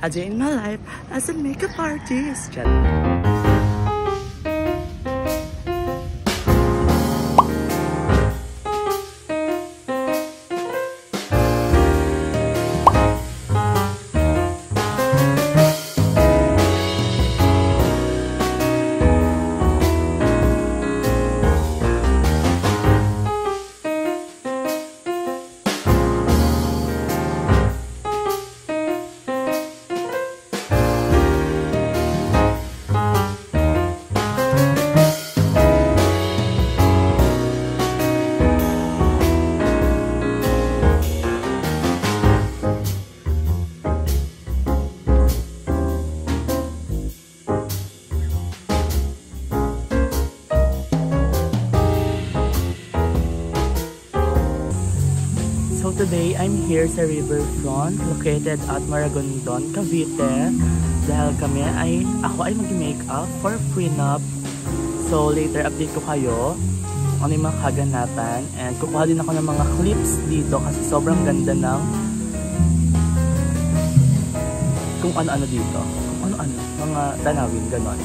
a day in my life as a makeup artist. So today, I'm here sa Riverfront, located at Maragondon, Cavite. Dahil ako ay mag-makeup for prenup. So later, update ko kayo ano yung mga kaganapan. And kukuha din ako ng mga clips dito kasi sobrang ganda ng kung ano-ano dito. Kung ano-ano, mga tanawin, ganon.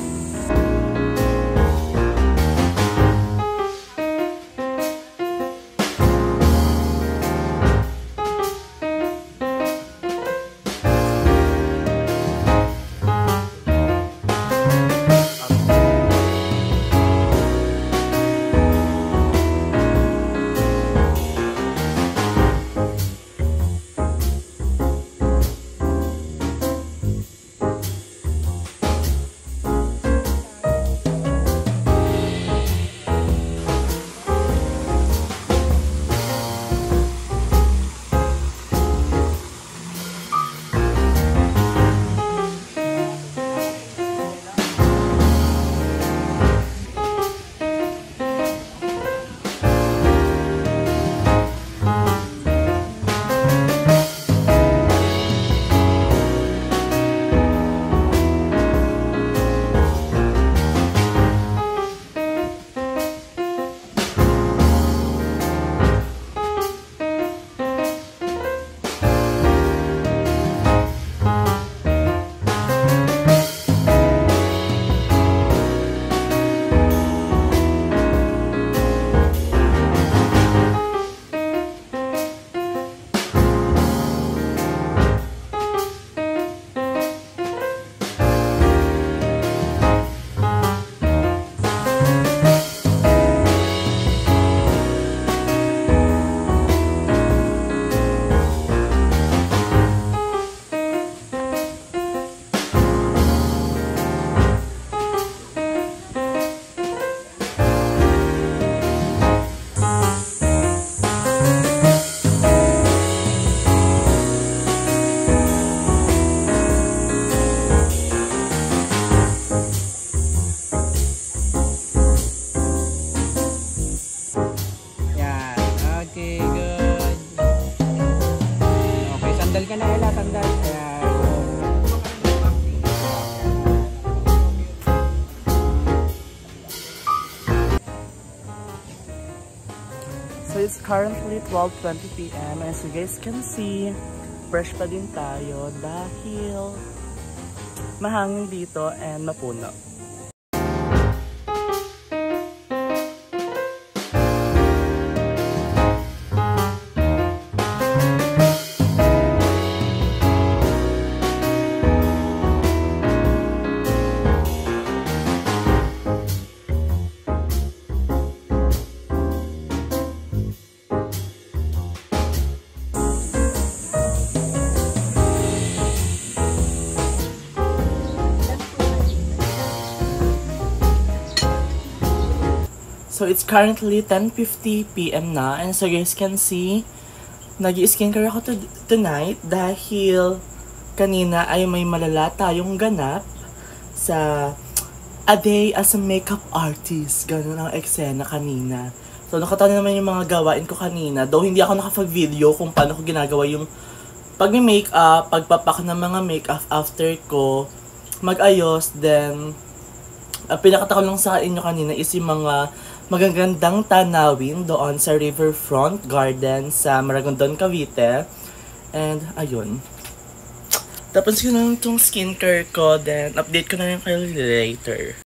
So it's currently 12:20 PM, as you guys can see, fresh pa din tayo dahil mahangin dito and mapuno. So it's currently 10:50 PM na, and so you guys can see, nag-i-skincare ako tonight dahil kanina ay may malala tayong ganap sa a day as a makeup artist. Ganun ang eksena kanina. So nakatawa naman yung mga gawain ko kanina, though hindi ako nakapag-video kung paano ko ginagawa yung pag-makeup, pagpapak ng mga makeup after ko, mag-ayos, then pinakita ko lang sa inyo kanina is yung mga magagandang tanawin doon sa Riverfront Garden sa Maragondon, Cavite. And ayun, Tapos ko na lang itong skincare ko, then update ko na lang kayo later.